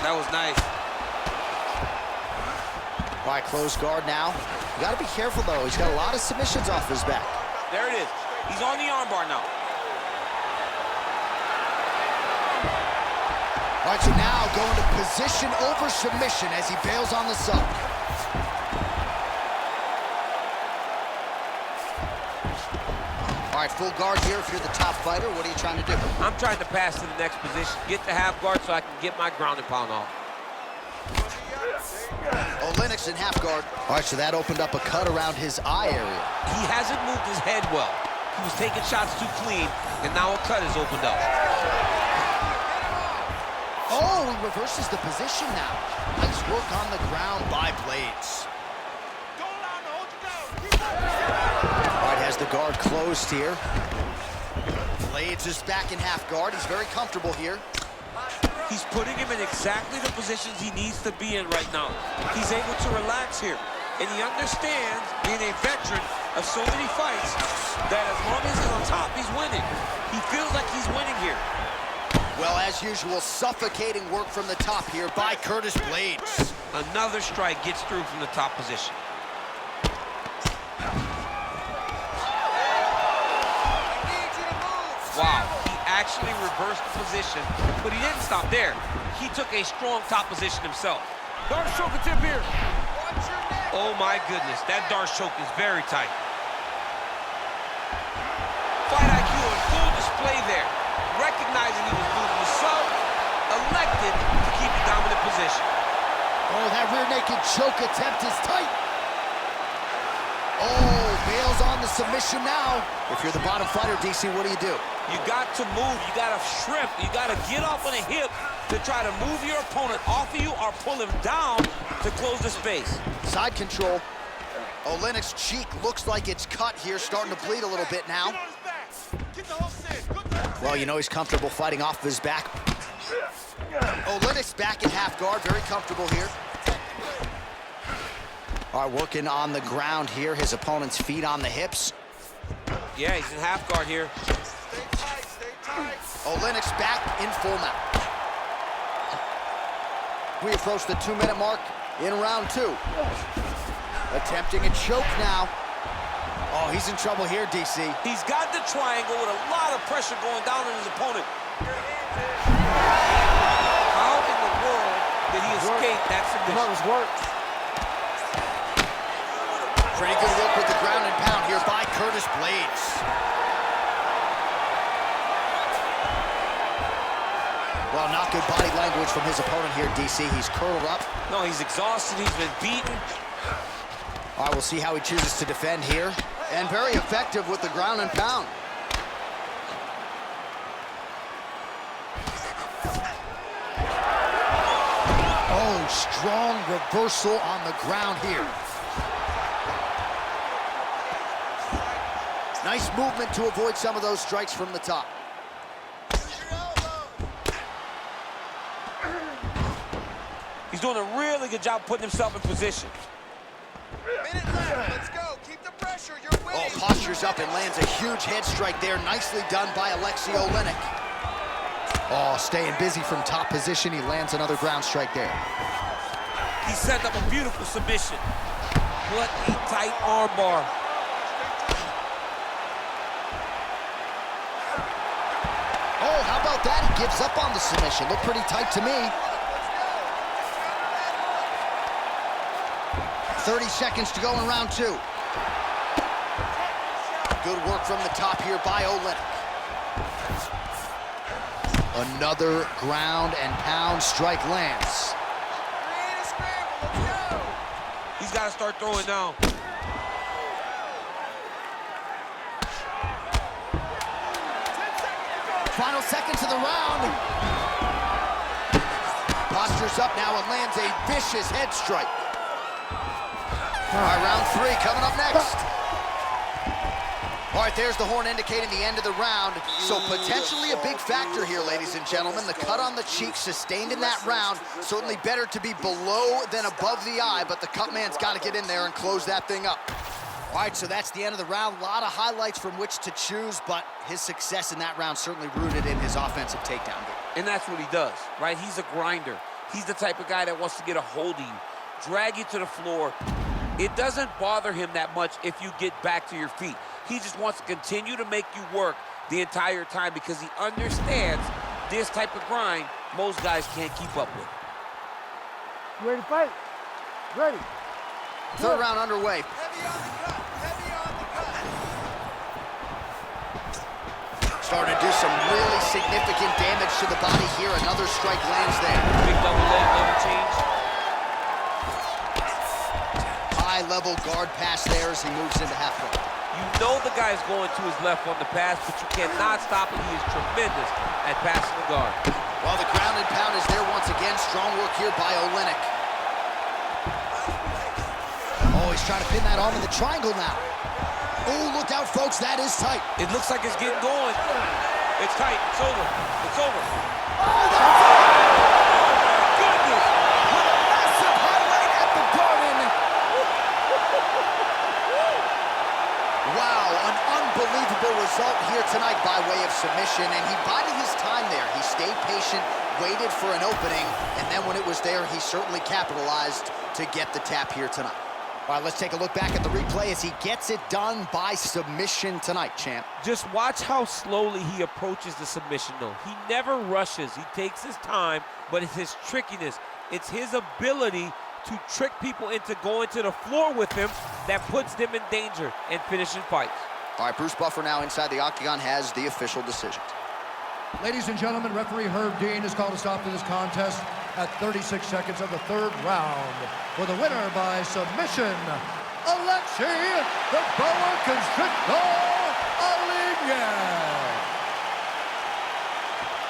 That was nice. All right, close guard now. You got to be careful, though. He's got a lot of submissions off his back. There it is. He's on the armbar now. All right, so now going to position over submission as he bails on the sub. All right, full guard here if you're the top fighter. What are you trying to do? I'm trying to pass to the next position, get the half guard so I can get my ground and pound off. Olynyk's in half guard. All right, so that opened up a cut around his eye area. He hasn't moved his head well. He was taking shots too clean, and now a cut has opened up. Oh, he reverses the position now. Nice work on the ground by Blades. All right, has the guard closed here. Blades is back in half guard. He's very comfortable here. He's putting him in exactly the positions he needs to be in right now. He's able to relax here. And he understands, being a veteran of so many fights, that as long as he's on top, he's winning. He feels like he's winning here. Well, as usual, suffocating work from the top here by Curtis Blades. Another strike gets through from the top position. Wow, he actually reversed the position, but he didn't stop there. He took a strong top position himself. Darce choke attempt here. Oh my goodness, that Darce choke is very tight. Fight IQ on full display there. Recognizing he was losing the sub, elected to keep the dominant position. Oh, that rear naked choke attempt is tight. Oh, bails on the submission now. If you're the bottom fighter, DC, what do? You got to move, you got to shrimp, you got to get off on a hip to try to move your opponent off of you or pull him down to close the space. Side control. Olynyk's cheek looks like it's cut here, starting to bleed a little bit now. Well, you know he's comfortable fighting off of his back. Olynyk's back in half guard, very comfortable here. All right, working on the ground here. His opponent's feet on the hips. Yeah, he's in half guard here. Olynyk's back in full mount. We approach the 2-minute mark in round two. Attempting a choke now. Oh, he's in trouble here, DC. He's got the triangle with a lot of pressure going down on his opponent. How in the world did he escape that submission? Pretty good work with the ground and pound here by Curtis Blades. Well, not good body language from his opponent here, DC. He's curled up. No, he's exhausted. He's been beaten. All right, we'll see how he chooses to defend here. And very effective with the ground and pound. Oh, strong reversal on the ground here. Nice movement to avoid some of those strikes from the top. He's doing a really good job putting himself in position. Minute left, let's go. Keep the pressure, you're winning. Oh, postures up and lands a huge head strike there. Nicely done by Alexei Oleinik. Oh, staying busy from top position. He lands another ground strike there. He set up a beautiful submission. What a tight armbar. Oh, how about that? He gives up on the submission. Looked pretty tight to me. 30 seconds to go in round 2. Good work from the top here by Oleinik. Another ground and pound strike lands. Create a scramble, let's go. He's got to start throwing now. Final seconds of the round. Postures up now and lands a vicious head strike. All right, round 3 coming up next. All right, there's the horn indicating the end of the round. So potentially a big factor here, ladies and gentlemen. The cut on the cheek sustained in that round. Certainly better to be below than above the eye, but the cut man's got to get in there and close that thing up. All right, so that's the end of the round. A lot of highlights from which to choose, but his success in that round certainly rooted in his offensive takedown game. And that's what he does, right? He's a grinder. He's the type of guy that wants to get a hold of you, drag you to the floor. It doesn't bother him that much if you get back to your feet. He just wants to continue to make you work the entire time because he understands this type of grind most guys can't keep up with. You ready to fight? Ready. Third round underway. Heavy on the cut, heavy on the cut. Starting to do some really significant damage to the body here. Another strike lands there. Big double leg, double change. High-level guard pass there as he moves into half guard. You know the guy's going to his left on the pass, but you cannot stop him. He is tremendous at passing the guard. Well, the ground and pound is there once again. Strong work here by Oleinik. Oh, he's trying to pin that arm in the triangle now. Oh, look out, folks. That is tight. It looks like it's getting going. It's tight. It's over. It's over. Oh, my goodness. What a massive highlight at the Garden. Wow, an unbelievable result here tonight by way of submission, and he bided his time there. He stayed patient, waited for an opening, and then when it was there, he certainly capitalized to get the tap here tonight. All right, let's take a look back at the replay as he gets it done by submission tonight, champ. Just watch how slowly he approaches the submission, though. He never rushes. He takes his time, but it's his trickiness. It's his ability to trick people into going to the floor with him that puts them in danger and finishing fights. All right, Bruce Buffer now inside the octagon has the official decision. Ladies and gentlemen, referee Herb Dean has called a stop to this contest at 36 seconds of the third round. For the winner by submission, Alexei "The Boa Constrictor" Oleinik.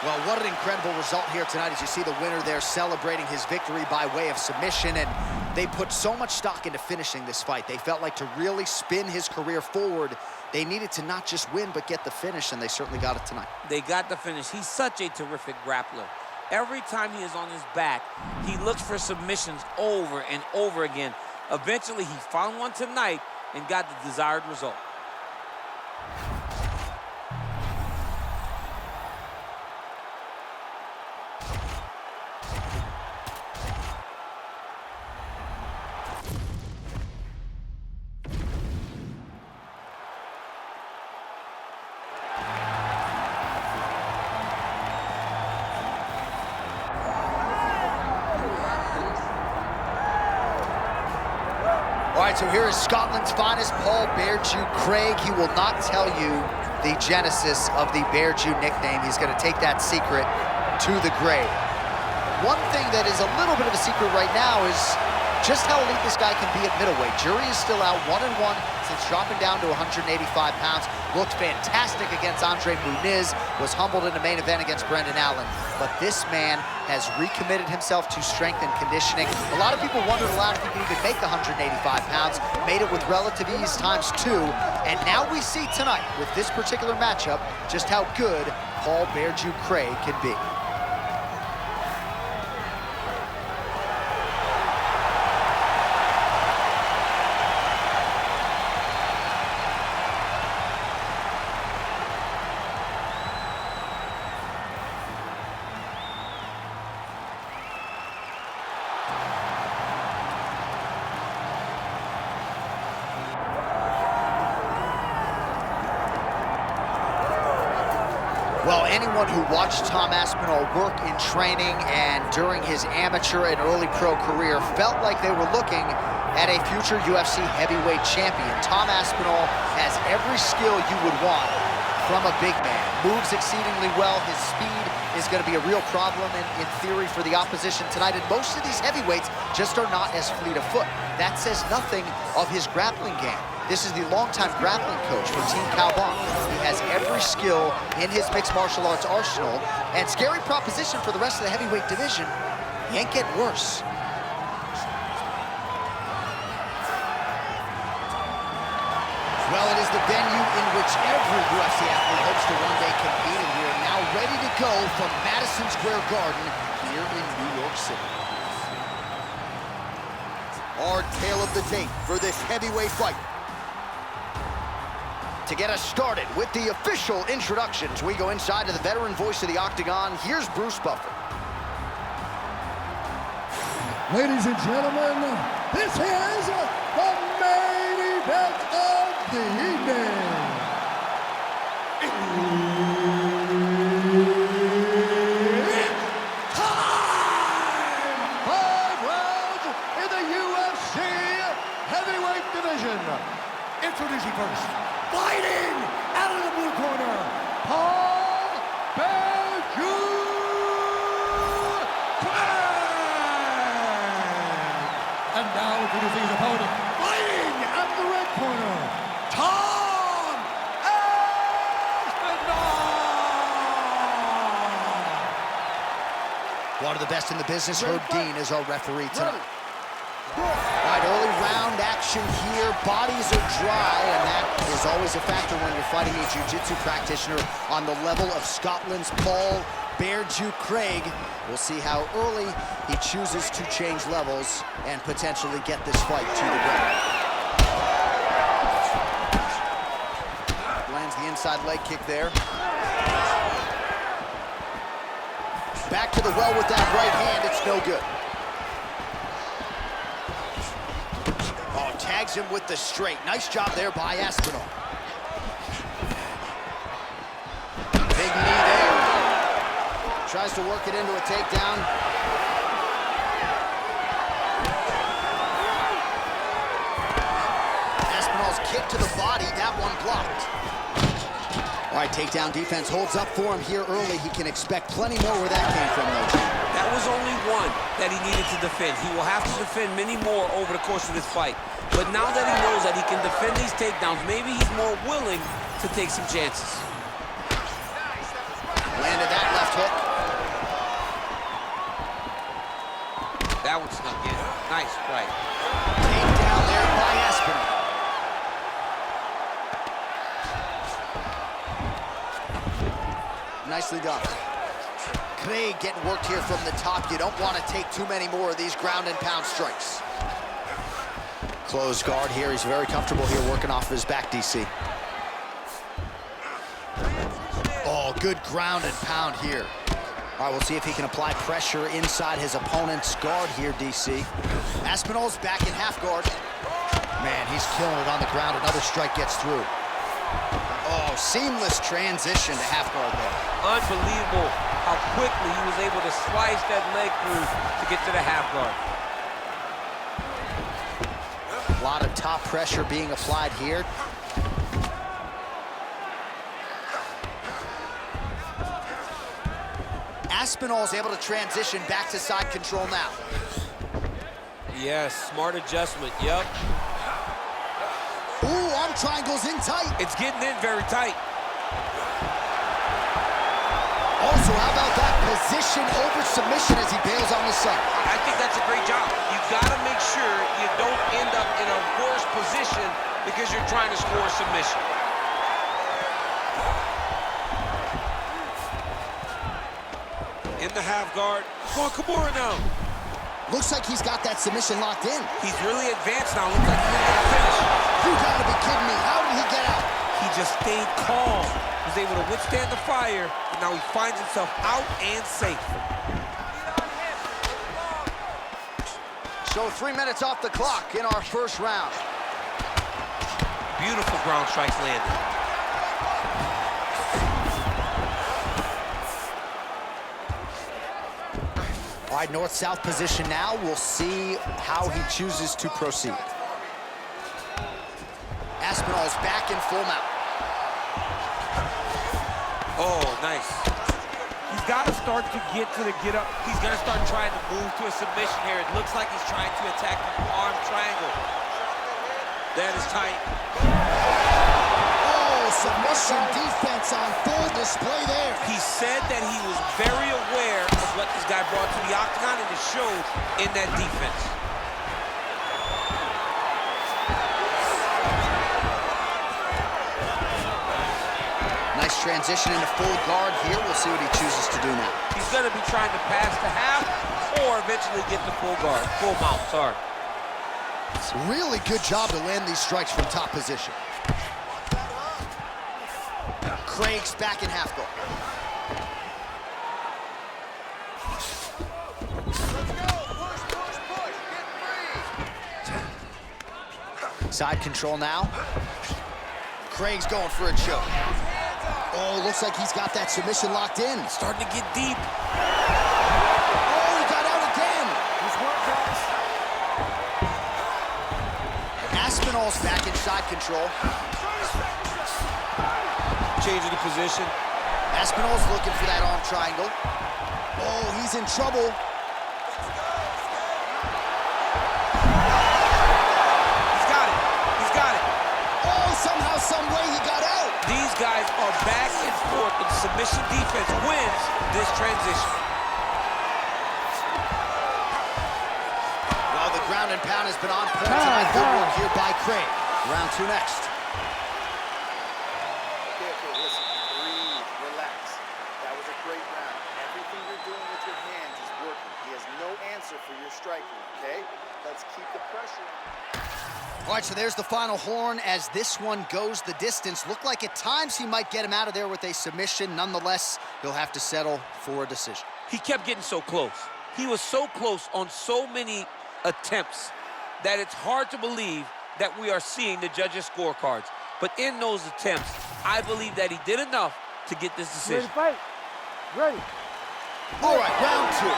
Well, what an incredible result here tonight as you see the winner there celebrating his victory by way of submission, and they put so much stock into finishing this fight. They felt like to really spin his career forward, they needed to not just win but get the finish, and they certainly got it tonight. They got the finish. He's such a terrific grappler. Every time he is on his back, he looks for submissions over and over again. Eventually, he found one tonight and got the desired result. All right, so here is Scotland's finest, Paul Beardew Craig. He will not tell you the genesis of the Beardew nickname. He's going to take that secret to the grave. One thing that is a little bit of a secret right now is just how elite this guy can be at middleweight. Jury is still out 1-1 since dropping down to 185 pounds. Looked fantastic against Andre Muniz, was humbled in the main event against Brendan Allen. But this man has recommitted himself to strength and conditioning. A lot of people wondered aloud if he could even make 185 pounds. Made it with relative ease ×2. And now we see tonight, with this particular matchup, just how good Paul Bear Jew Craig can be. Well, anyone who watched Tom Aspinall work in training and during his amateur and early pro career felt like they were looking at a future UFC heavyweight champion. Tom Aspinall has every skill you would want from a big man. Moves exceedingly well. His speed is going to be a real problem in theory for the opposition tonight. And most of these heavyweights just are not as fleet of foot. That says nothing of his grappling game. This is the longtime grappling coach for Team Calvon. He has every skill in his mixed martial arts arsenal, and scary proposition for the rest of the heavyweight division. He ain't getting worse. Well, it is the venue in which every UFC athlete hopes to one day compete, and we are now ready to go from Madison Square Garden here in New York City. Our tale of the tape for this heavyweight fight. To get us started with the official introductions, we go inside to the veteran voice of the Octagon. Here's Bruce Buffer. Ladies and gentlemen, this is the main event of the evening. It's time! 5 rounds in the UFC heavyweight division. Introducing first, fighting out of the blue corner, Paul Bear Jew Craig. And now introducing his opponent, fighting out of the red corner, Tom Aspinall. One of the best in the business, Herb Dean, is our referee tonight. All right, early round action here. Bodies are dry, and that is always a factor when you're fighting a jiu-jitsu practitioner on the level of Scotland's Paul Bear Jew Craig. We'll see how early he chooses to change levels and potentially get this fight to the ground. Lands the inside leg kick there. Back to the well with that right hand. It's no good. Tags him with the straight. Nice job there by Aspinall. Big knee there. Tries to work it into a takedown. Aspinall's kick to the body. That one blocked. All right, takedown defense holds up for him here early. He can expect plenty more where that came from, though. That was only one that he needed to defend. He will have to defend many more over the course of this fight. But now that he knows that he can defend these takedowns, maybe he's more willing to take some chances. Landed that left hook. That one snuck in. Nice strike. Takedown there by Aspinall. Nicely done. Craig getting worked here from the top. You don't want to take too many more of these ground and pound strikes. Closed guard here. He's very comfortable here working off of his back, DC. Oh, good ground and pound here. All right, we'll see if he can apply pressure inside his opponent's guard here, DC. Aspinall's back in half guard. Man, he's killing it on the ground. Another strike gets through. Oh, seamless transition to half guard there. Unbelievable how quickly he was able to slice that leg through to get to the half guard. A lot of top pressure being applied here. Aspinall's able to transition back to side control now. Yes, smart adjustment, yep. Ooh, arm triangle's in tight. It's getting in very tight. Also, how about that position over submission as he bails on the side? I think that's a great job. You gotta make sure you don't end up in a worse position because you're trying to score a submission. In the half guard. Come on, Kimura now. Looks like he's got that submission locked in. He's really advanced now. Looks like he's gonna finish. You gotta be kidding me. How did he get out? He just stayed calm. Was able to withstand the fire, and now he finds himself out and safe. So 3 minutes off the clock in our first round. Beautiful ground strikes landed. All right, north-south position now. We'll see how he chooses to proceed. Aspinall's back in full mount. Oh, nice. He's got to start to get to the get up. He's going to start trying to move to a submission here. It looks like he's trying to attack the arm triangle. That is tight. Oh, submission defense on full display there. He said that he was very aware of what this guy brought to the octagon, and it showed in that defense. Nice transition into full guard here. We'll see what he chooses to do now. He's going to be trying to pass to half or eventually get to full guard, full mount, sorry. Really good job to land these strikes from top position. Craig's back in half guard. Side control now. Craig's going for a choke. Oh, looks like he's got that submission locked in. Starting to get deep. Oh, he got out again. He's worked, guys. Aspinall's back in side control. Changing the position. Aspinall's looking for that arm triangle. Oh, he's in trouble. He's got it. He's got it. Oh, somehow, some way he got out. These guys are back and forth, and submission defense wins this transition. Well, the ground and pound has been on point tonight. Good work here by Craig. Round 2 next. Okay, listen, breathe, relax. That was a great round. Everything you're doing with your hands is working. He has no answer for your striking, okay? Let's keep the pressure on. All right, so there's the final horn as this one goes the distance. Looked like at times he might get him out of there with a submission. Nonetheless, he'll have to settle for a decision. He kept getting so close. He was so close on so many attempts that it's hard to believe that we are seeing the judges' scorecards. But in those attempts, I believe that he did enough to get this Ready decision. to fight? Ready. All right, round 2.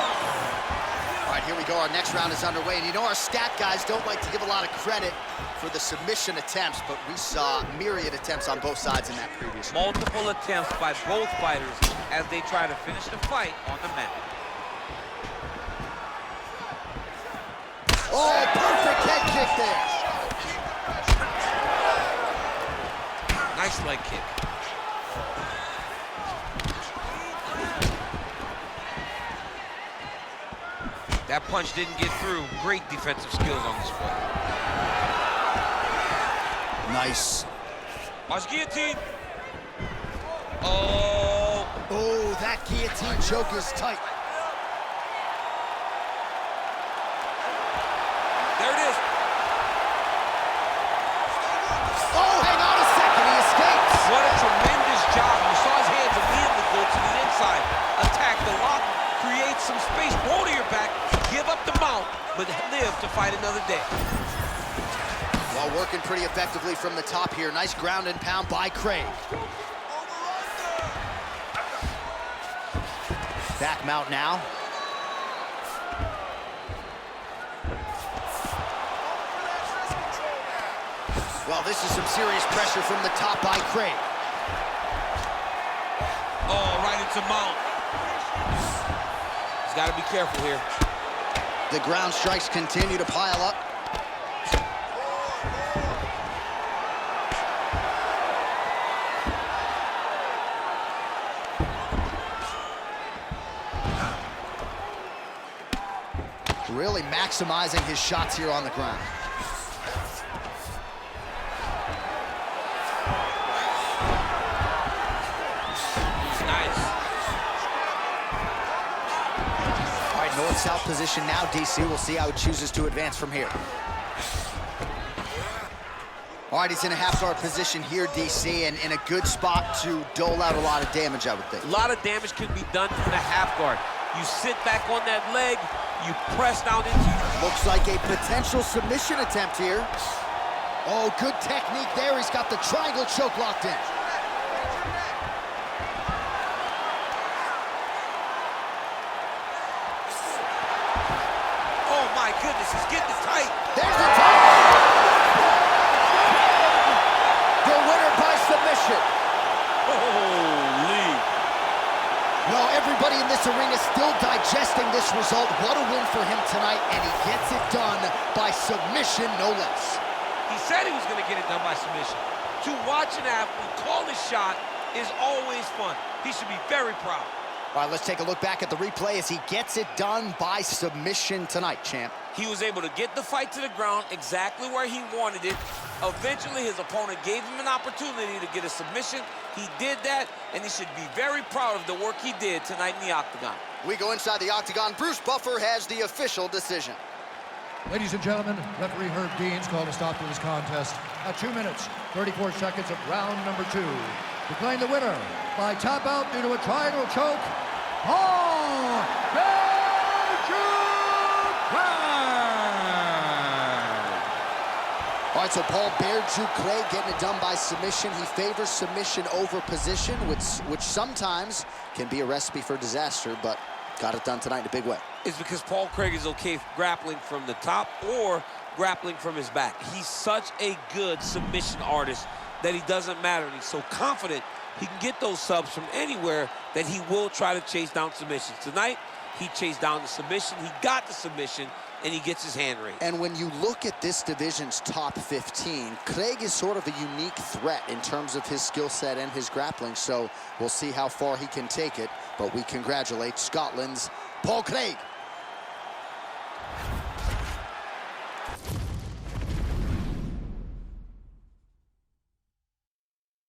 All right, here we go. Our next round is underway. And you know our stat guys don't like to give a lot of credit for the submission attempts, but we saw myriad attempts on both sides in that previous one. Multiple attempts by both fighters as they try to finish the fight on the mat. Oh, perfect head kick there. Nice leg kick. That punch didn't get through. Great defensive skills on this fight. Nice. Watch guillotine. Oh. Oh, that guillotine choke is tight. There it is. Oh, hang on a second, he escapes. What a tremendous job. You saw his hands immediately go to the inside. Attack the lock, create some space, roll to your back, give up the mount, but live to fight another day. While working pretty effectively from the top here. Nice ground and pound by Craig. Back mount now. Well, this is some serious pressure from the top by Craig. Oh, right into mount. He's got to be careful here. The ground strikes continue to pile up. Really maximizing his shots here on the ground. Nice. All right, north-south position now, DC. We'll see how he chooses to advance from here. All right, he's in a half-guard position here, DC, and in a good spot to dole out a lot of damage, I would think. A lot of damage can be done from the half guard. You sit back on that leg, you press down into... Looks like a potential submission attempt here. Oh, good technique there. He's got the triangle choke locked in. Oh my goodness, he's getting tight. There's the tap. The winner by submission. Holy. Well, everybody in this arena still digesting this result. What a win for him tonight, and he gets it done by submission, no less. He said he was going to get it done by submission. To watch an athlete call his shot is always fun. He should be very proud. All right, let's take a look back at the replay as he gets it done by submission tonight, champ. He was able to get the fight to the ground exactly where he wanted it. Eventually, his opponent gave him an opportunity to get a submission. He did that, and he should be very proud of the work he did tonight in the octagon. We go inside the octagon. Bruce Buffer has the official decision. Ladies and gentlemen, referee Herb Dean's called a stop to this contest at 2 minutes, 34 seconds of round number 2. Declaring the winner by tap out due to a triangle choke, Paul All right, so Paul Bear-Jucre getting it done by submission. He favors submission over position, which sometimes can be a recipe for disaster, but got it done tonight in a big way. Is because Paul Craig is okay grappling from the top or grappling from his back. He's such a good submission artist that he doesn't matter, and he's so confident he can get those subs from anywhere that he will try to chase down submissions. Tonight, he chased down the submission, he got the submission, and he gets his hand raised. And when you look at this division's top 15, Craig is sort of a unique threat in terms of his skill set and his grappling, so we'll see how far he can take it, but we congratulate Scotland's Paul Craig.